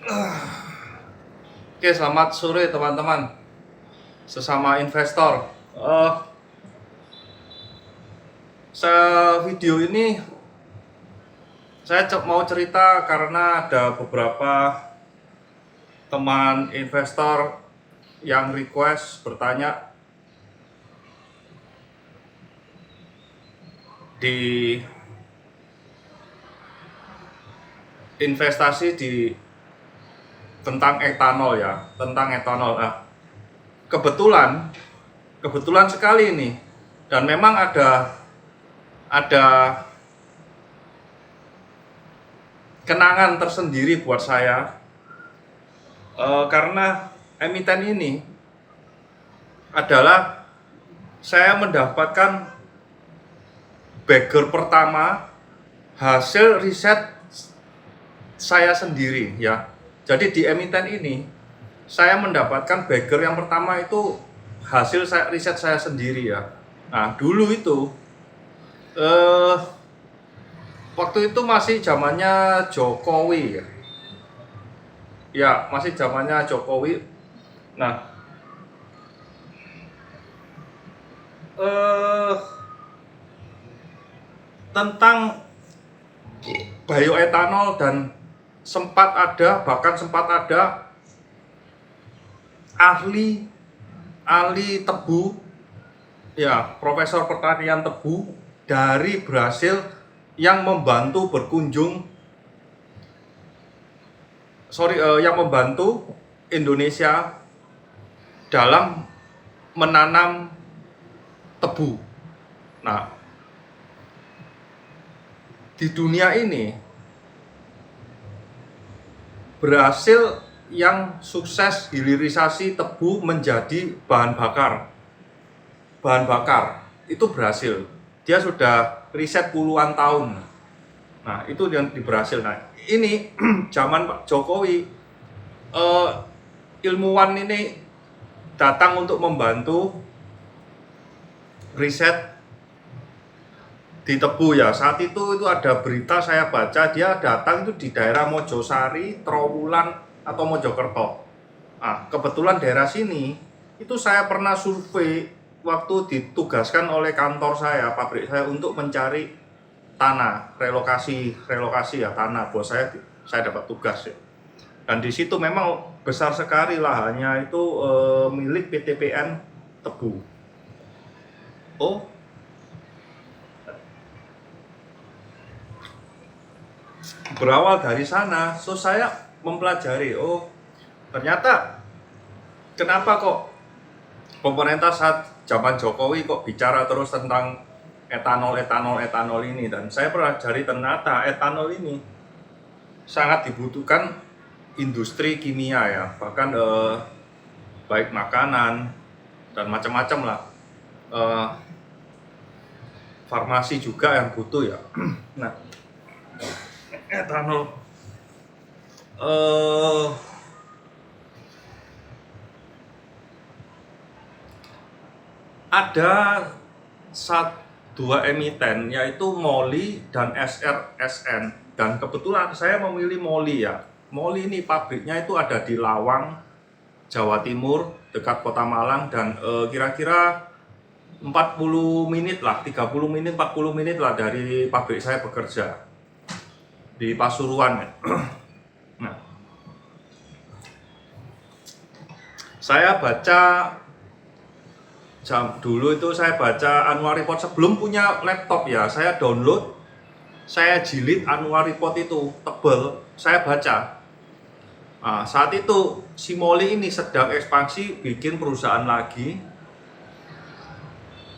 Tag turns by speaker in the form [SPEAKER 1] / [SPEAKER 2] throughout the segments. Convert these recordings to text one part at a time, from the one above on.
[SPEAKER 1] Oke, selamat sore teman-teman, sesama investor. Eh, video ini saya mau cerita karena ada beberapa teman investor yang request bertanya di investasi tentang etanol ya, tentang etanol. Nah, kebetulan sekali ini, dan memang ada kenangan tersendiri buat saya, karena emiten ini adalah saya mendapatkan bagger pertama hasil riset saya sendiri ya. Jadi di emiten ini saya mendapatkan bagger yang pertama itu hasil riset saya sendiri ya. Nah, dulu itu waktu itu masih zamannya Jokowi ya. Ya, masih zamannya Jokowi. Nah, tentang bioetanol, dan bahkan sempat ada ahli tebu ya, profesor pertanian tebu dari Brasil yang membantu Indonesia dalam menanam tebu. Nah, di dunia ini berhasil yang sukses hilirisasi tebu menjadi bahan bakar itu berhasil. Dia sudah riset puluhan tahun. Nah, itu yang di Brasil. Nah, ini zaman Pak Jokowi, ilmuwan ini datang untuk membantu riset di tebu ya. Saat itu ada berita saya baca, dia datang itu di daerah Mojosari, Trowulan atau Mojokerto. Nah, kebetulan daerah sini itu saya pernah survei waktu ditugaskan oleh kantor saya, pabrik saya, untuk mencari tanah, relokasi ya tanah. Buat saya dapat tugas ya. Dan di situ memang besar sekali lahannya itu, milik PTPN Tebu. Berawal dari sana, saya mempelajari, ternyata kenapa kok pemerintah saat zaman Jokowi kok bicara terus tentang etanol ini. Dan saya pelajari, ternyata etanol ini sangat dibutuhkan industri kimia ya, bahkan baik makanan dan macam-macam lah, farmasi juga yang butuh ya. Nah, etanol ada dua emiten, yaitu MOLY dan SRSN. Dan kebetulan saya memilih MOLY ya. MOLY ini pabriknya itu ada di Lawang, Jawa Timur, dekat Kota Malang, dan kira-kira 40 menit lah, 30 menit, 40 menit lah dari pabrik saya bekerja di Pasuruan ya. Nah, saya baca dulu itu, saya baca annual report sebelum punya laptop ya. Saya download, saya jilid annual report itu, tebel, saya baca. Nah, saat itu si MOLY ini sedang ekspansi, bikin perusahaan lagi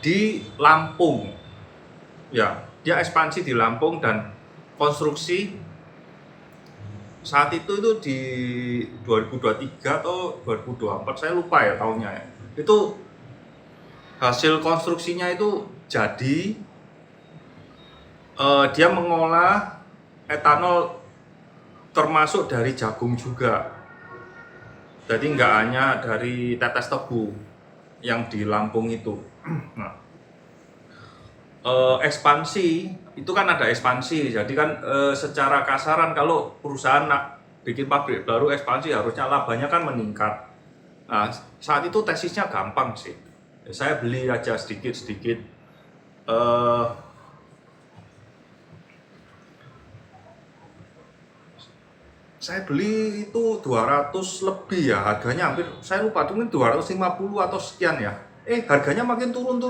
[SPEAKER 1] di Lampung ya. Dia ekspansi di Lampung dan konstruksi saat itu di 2023 atau 2024, saya lupa ya tahunnya ya. Itu hasil konstruksinya itu jadi, dia mengolah etanol termasuk dari jagung juga. Jadi nggak hanya dari tetes tebu yang di Lampung itu. Nah, ekspansi itu kan ada ekspansi. Jadi kan secara kasaran, kalau perusahaan bikin pabrik baru ekspansi harusnya labanya kan meningkat. Nah, saat itu tesisnya gampang sih. Ya, saya beli aja sedikit-sedikit. Eh, saya beli itu 200 lebih ya, harganya hampir saya lupa tuh, mungkin 250 atau sekian ya. Harganya makin turun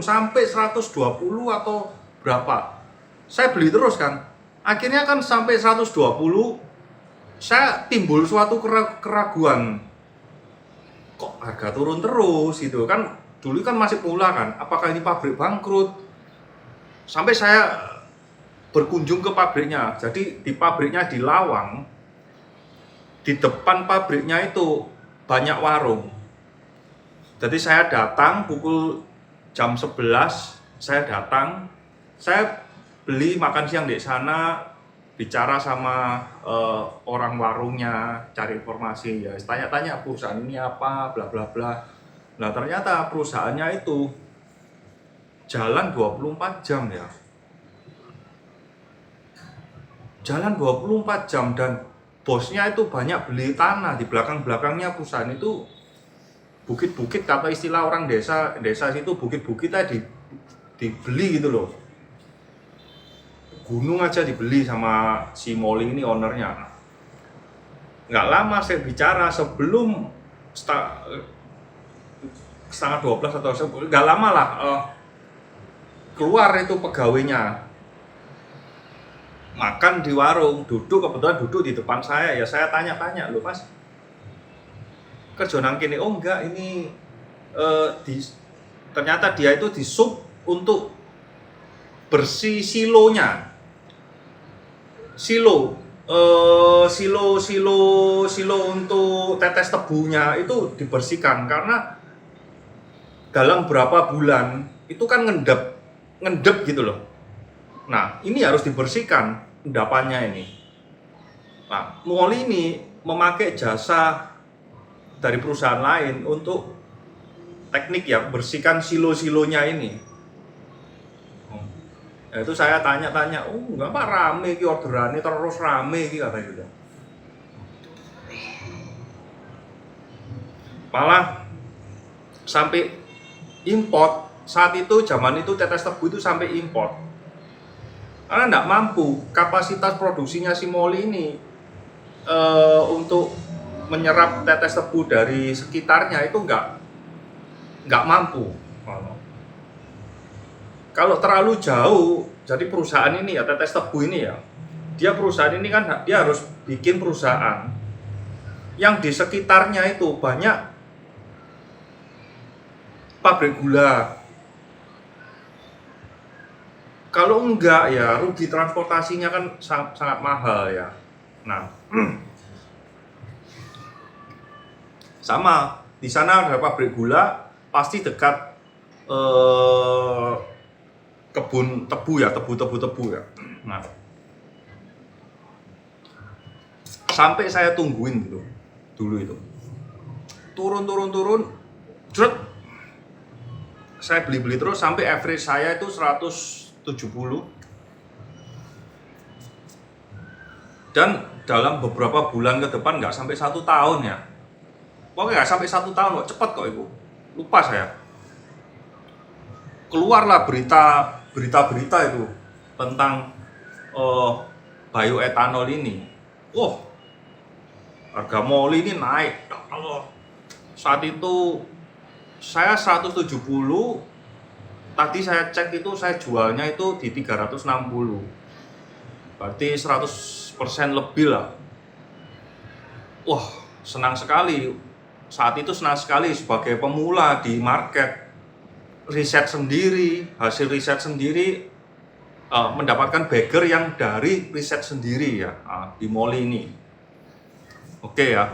[SPEAKER 1] sampai 120 atau berapa. Saya beli terus kan. Akhirnya kan sampai 120 saya timbul suatu keraguan. Kok harga turun terus gitu kan. Dulu kan masih pula kan, apakah ini pabrik bangkrut? Sampai saya berkunjung ke pabriknya. Jadi di pabriknya di Lawang, di depan pabriknya itu banyak warung. Jadi saya datang pukul jam 11, saya datang, saya beli makan siang di sana, bicara sama orang warungnya, cari informasi ya, tanya-tanya perusahaan ini apa, bla bla bla. Nah, ternyata perusahaannya itu jalan 24 jam ya. Jalan 24 jam dan bosnya itu banyak beli tanah di belakang-belakangnya perusahaan itu. Bukit-bukit, kata istilah orang desa situ, bukit-bukitnya dibeli gitu loh. Gunung aja dibeli sama si Molly ini, ownernya. Nggak lama saya bicara, sebelum setengah 12 atau nggak lama lah, keluar itu pegawainya makan di warung, kebetulan duduk di depan saya ya. Saya tanya-tanya, loh mas, kerja nang kene? Oh enggak, ini ternyata dia itu di sub untuk bersih silonya. Silo untuk tetes tebunya itu dibersihkan karena dalam berapa bulan itu kan ngendep gitu loh. Nah, ini harus dibersihkan endapannya ini. Nah, Molly ini memakai jasa dari perusahaan lain untuk teknik ya, bersihkan silo-silonya ini. Nah, itu saya tanya-tanya, oh enggak pak, rame ki orderannya, terus rame ki kata gitu. Malah sampai import, saat itu zaman itu tetes tebu itu sampai import. Karena enggak mampu, kapasitas produksinya si Molly ini untuk menyerap tetes tebu dari sekitarnya itu nggak mampu. Kalau terlalu jauh, jadi perusahaan ini ya, tetes tebu ini ya, perusahaan ini kan dia harus bikin perusahaan yang di sekitarnya itu banyak pabrik gula. Kalau enggak ya rugi transportasinya kan sangat mahal ya. Nah, sama di sana ada pabrik gula, pasti dekat kebun tebu ya, tebu ya. Nah, sampai saya tungguin gitu dulu itu turun, jret, saya beli terus sampai average saya itu 170, dan dalam beberapa bulan ke depan nggak sampai 1 tahun ya. Pokoknya nggak sampai 1 tahun kok, cepet kok itu. Lupa saya. Keluarlah berita itu tentang bioetanol ini. Harga Molly ini naik. Saat itu saya 170, tadi saya cek itu saya jualnya itu di 360. Berarti 100% lebih lah. Senang sekali. Saat itu senang sekali sebagai pemula di market. Hasil riset sendiri, mendapatkan bagger yang dari riset sendiri ya, di Molly ini. Oke ya.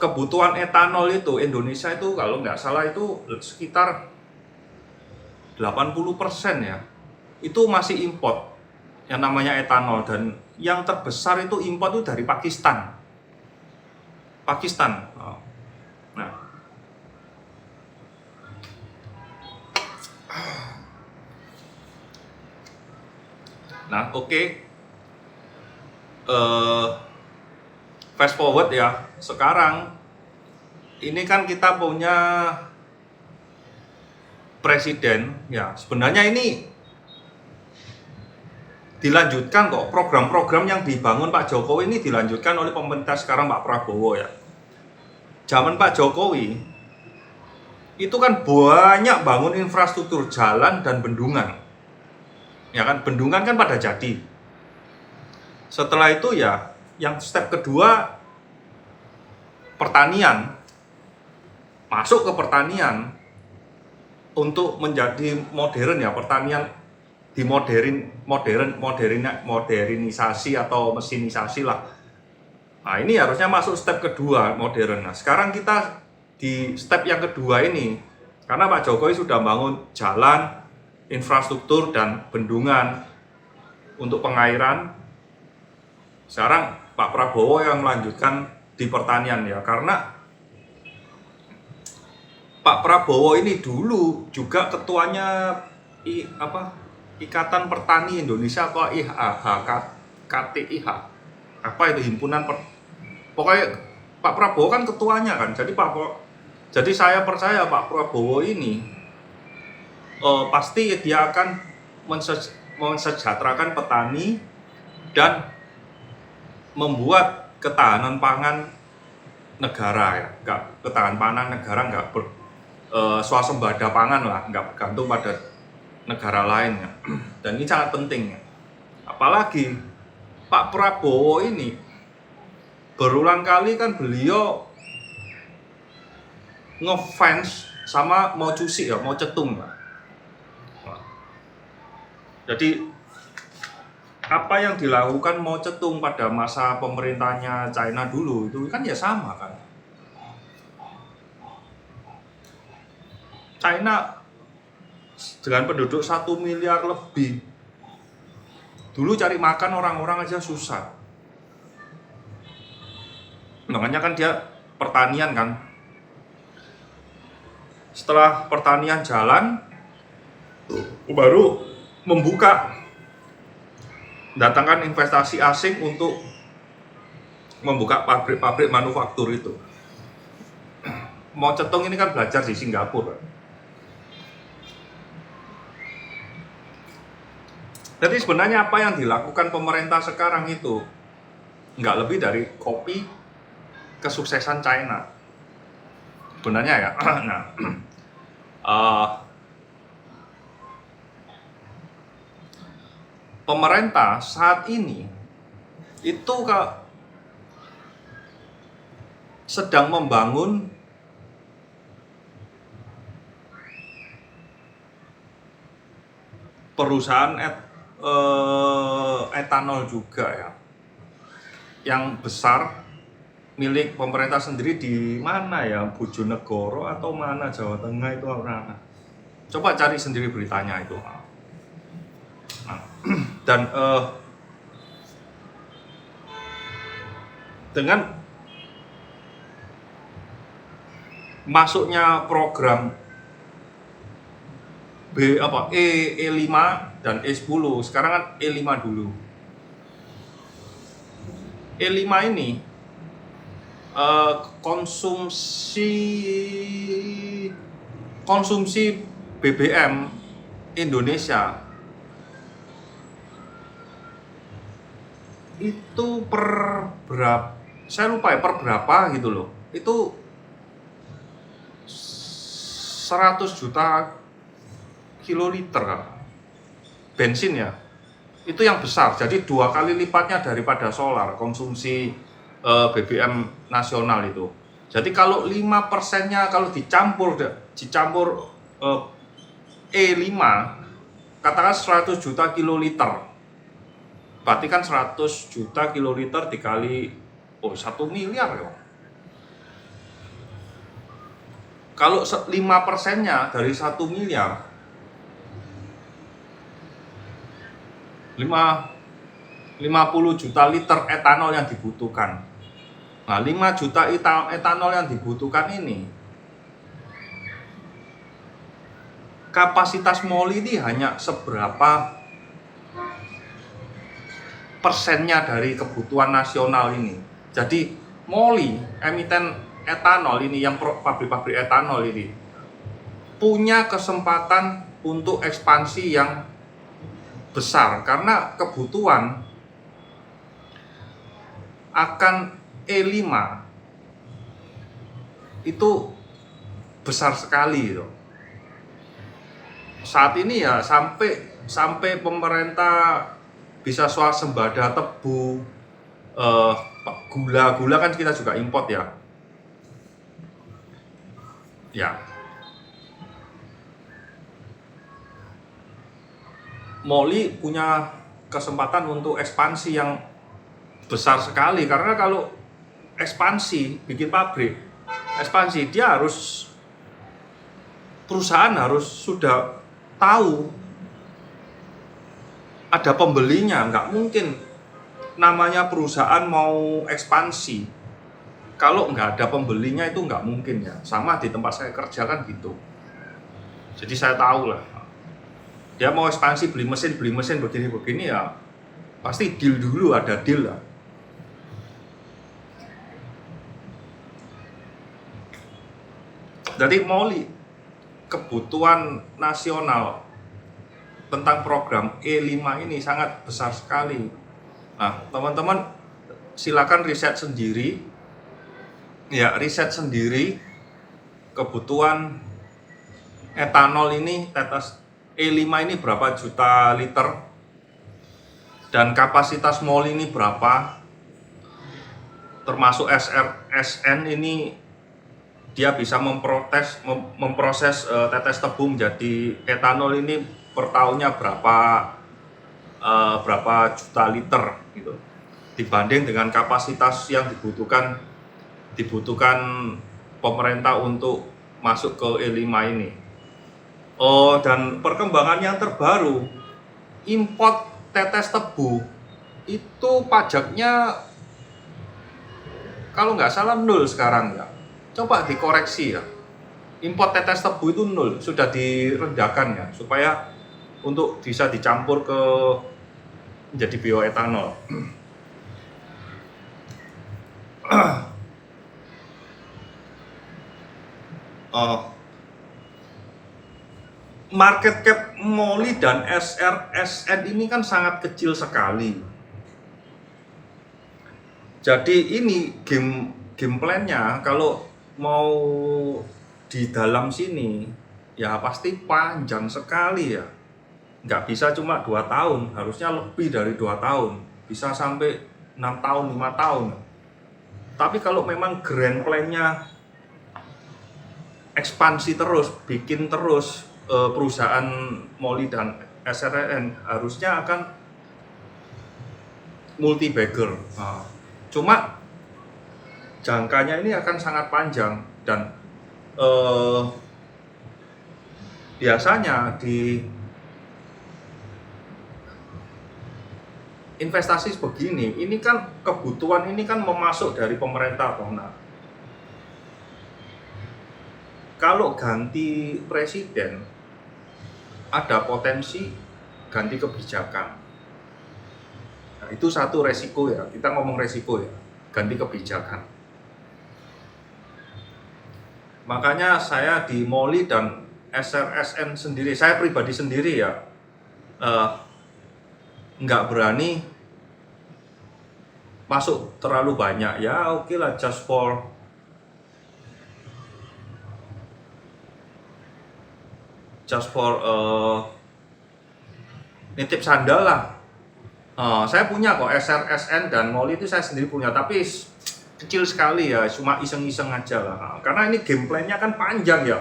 [SPEAKER 1] Kebutuhan etanol itu Indonesia itu kalau nggak salah itu sekitar 80% ya. Itu masih import yang namanya etanol, dan yang terbesar itu import itu dari Pakistan. Nah, oke. eh, fast forward ya, sekarang ini kan kita punya presiden ya, sebenarnya ini dilanjutkan kok, program-program yang dibangun Pak Jokowi ini dilanjutkan oleh pemerintah sekarang Pak Prabowo ya. Zaman Pak Jokowi itu kan banyak bangun infrastruktur jalan dan bendungan. Ya kan, bendungan kan pada jadi. Setelah itu ya, yang step kedua pertanian. Masuk ke pertanian untuk menjadi modern ya, pertanian modernisasi atau mesinisasi lah. Nah, ini harusnya masuk step kedua modern. Nah, sekarang kita di step yang kedua ini, karena Pak Jokowi sudah bangun jalan, infrastruktur dan bendungan untuk pengairan. Sekarang Pak Prabowo yang melanjutkan di pertanian ya, karena Pak Prabowo ini dulu juga ketuanya Ikatan Petani Indonesia atau KTIH. Apa itu, himpunan pokoknya Pak Prabowo kan ketuanya kan. Jadi saya percaya Pak Prabowo ini pasti dia akan mensejahterakan petani dan membuat ketahanan pangan negara ya. Ketahanan pangan negara swasembada pangan lah, nggak bergantung pada negara lain ya. Dan ini sangat penting ya. Apalagi Pak Prabowo ini berulang kali kan beliau ngefans sama Mao Cusi ya, Mao Zedong ya. Jadi apa yang dilakukan Mao Zedong pada masa pemerintahnya China dulu itu kan ya sama kan. China dengan penduduk 1 miliar lebih, dulu cari makan orang-orang aja susah. Makanya kan dia pertanian kan. Setelah pertanian jalan, baru datangkan investasi asing untuk membuka pabrik-pabrik manufaktur itu. Mao Zedong ini kan belajar di Singapura. Jadi sebenarnya apa yang dilakukan pemerintah sekarang itu nggak lebih dari kopi kesuksesan China. Sebenarnya ya. Nah, pemerintah saat ini itu sedang membangun perusahaan etanol juga ya, yang besar milik pemerintah sendiri di mana ya, Bojonegoro atau mana, Jawa Tengah itu mana. Coba cari sendiri beritanya itu. Nah, dan dengan masuknya program E5 dan E10, sekarang kan E5 dulu. E5 ini konsumsi BBM Indonesia itu saya lupa ya per berapa gitu loh. Itu 100 juta kiloliter bensin ya. Itu yang besar. Jadi 2 kali lipatnya daripada solar konsumsi BBM nasional itu. Jadi kalau 5%-nya kalau dicampur E5, katakan 100 juta kiloliter. Berarti kan 100 juta kiloliter dikali 1 miliar ya. Kalau 5%-nya dari 1 miliar, 50 juta liter etanol yang dibutuhkan. Nah, 5 juta etanol yang dibutuhkan ini, kapasitas mol ini hanya seberapa persennya dari kebutuhan nasional ini. Jadi MOLI, emiten etanol ini, yang pabrik-pabrik etanol ini punya kesempatan untuk ekspansi yang besar karena kebutuhan akan E5 itu besar sekali gitu. Saat ini ya sampai pemerintah bisa swasembada tebu, gula kan kita juga import ya. MOLI punya kesempatan untuk ekspansi yang besar sekali karena kalau ekspansi bikin pabrik, ekspansi perusahaan harus sudah tahu ada pembelinya. Nggak mungkin namanya perusahaan mau ekspansi kalau nggak ada pembelinya, itu nggak mungkin ya. Sama di tempat saya kerja kan gitu. Jadi saya tahu lah, dia mau ekspansi beli mesin begini ya pasti deal dulu, ada deal lah. Jadi MOLI, kebutuhan nasional tentang program E5 ini sangat besar sekali. Nah, teman-teman silakan riset sendiri. Ya, riset sendiri kebutuhan etanol ini, tetes E5 ini berapa juta liter, dan kapasitas MOLI ini berapa, termasuk SN ini dia bisa memproses tetes tebu menjadi etanol ini per tahunnya berapa juta liter gitu, dibanding dengan kapasitas yang dibutuhkan pemerintah untuk masuk ke E5 ini. Dan perkembangan yang terbaru, import tetes tebu itu pajaknya kalau nggak salah 0 sekarang ya. Coba dikoreksi ya. Import tetes tebu itu 0, sudah direndahkan ya, supaya untuk bisa dicampur ke menjadi bioetanol. Market cap MOLI dan SN ini kan sangat kecil sekali. Jadi ini game plan-nya kalau mau di dalam sini ya pasti panjang sekali ya. Nggak bisa cuma 2 tahun, harusnya lebih dari 2 tahun, bisa sampai 6 tahun, 5 tahun. Tapi kalau memang grand plan-nya ekspansi terus, bikin terus perusahaan MOLI dan SRN, harusnya akan multi bagger. Cuma jangkanya ini akan sangat panjang, dan biasanya di investasi begini, ini kan kebutuhan ini kan memasuk dari pemerintah. Nah, kalau ganti presiden, ada potensi ganti kebijakan. Nah, itu satu resiko ya, kita ngomong resiko ya, ganti kebijakan. Makanya saya di MOLI dan SRSN sendiri, saya pribadi sendiri ya, nggak berani masuk terlalu banyak ya. Oke lah, just for nitip sandal lah. Saya punya kok SRSN dan MOLI itu saya sendiri punya, tapi kecil sekali ya, cuma iseng-iseng aja lah. Karena ini game plan-nya kan panjang ya,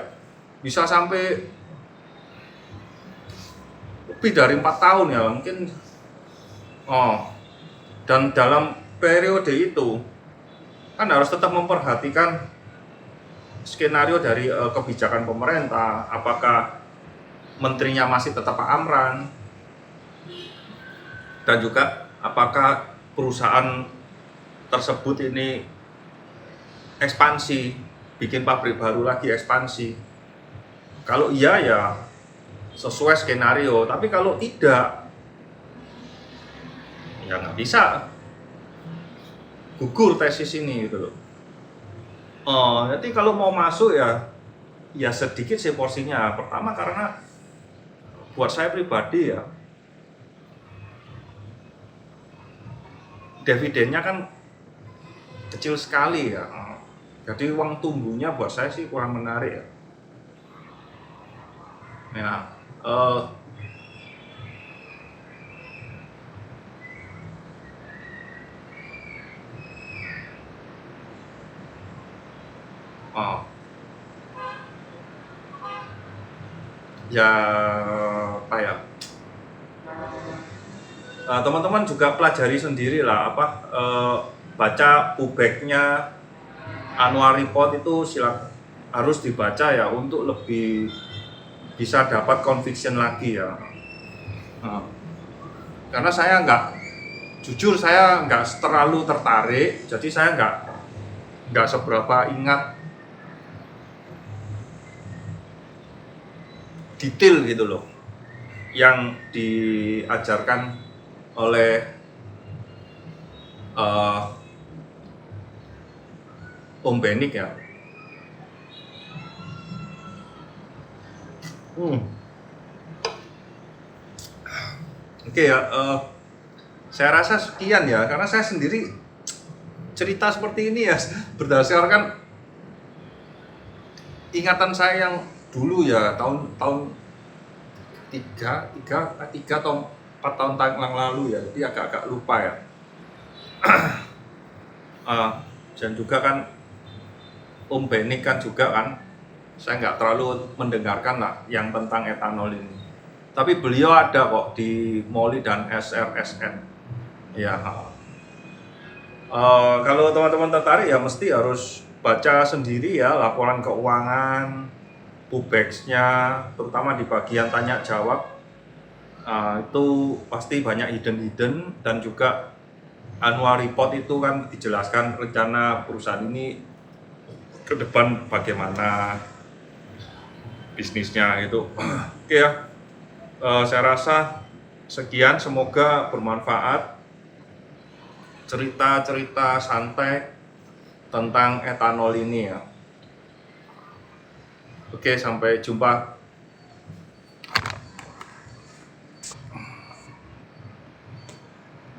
[SPEAKER 1] bisa sampai lebih dari 4 tahun ya mungkin. Dan dalam periode itu kan harus tetap memperhatikan skenario dari kebijakan pemerintah, apakah menterinya masih tetap Pak Amran, dan juga apakah perusahaan tersebut ini ekspansi, bikin pabrik baru lagi ekspansi. Kalau iya ya sesuai skenario, tapi kalau tidak ya nggak bisa, gugur tesis ini gitu loh. Jadi kalau mau masuk ya sedikit sih porsinya. Pertama karena buat saya pribadi ya, dividennya kan kecil sekali ya. Jadi uang tumbuhnya buat saya sih kurang menarik ya. Ya, oh, ya apa ya? Teman-teman juga pelajari sendiri lah baca pubacknya annual report itu harus dibaca ya untuk lebih bisa dapat conviction lagi ya. Karena jujur saya nggak terlalu tertarik, jadi saya nggak seberapa ingat detail gitu loh yang diajarkan oleh Om Benik ya. Oke ya, saya rasa sekian ya, karena saya sendiri cerita seperti ini ya berdasarkan ingatan saya yang dulu ya, tahun 3 atau 4 tahun yang lalu ya, jadi agak-agak lupa ya. Dan juga kan Om Benik kan juga kan, saya nggak terlalu mendengarkan lah yang tentang etanol ini. Tapi beliau ada kok di MOLI dan SRSN. Ya. Kalau teman-teman tertarik ya mesti harus baca sendiri ya laporan keuangan, pubex-nya, terutama di bagian tanya jawab. Itu pasti banyak hidden dan juga annual report itu kan dijelaskan rencana perusahaan ini ke depan bagaimana bisnisnya itu. Oke ya. Saya rasa sekian, semoga bermanfaat cerita-cerita santai tentang etanol ini ya. Oke, sampai jumpa.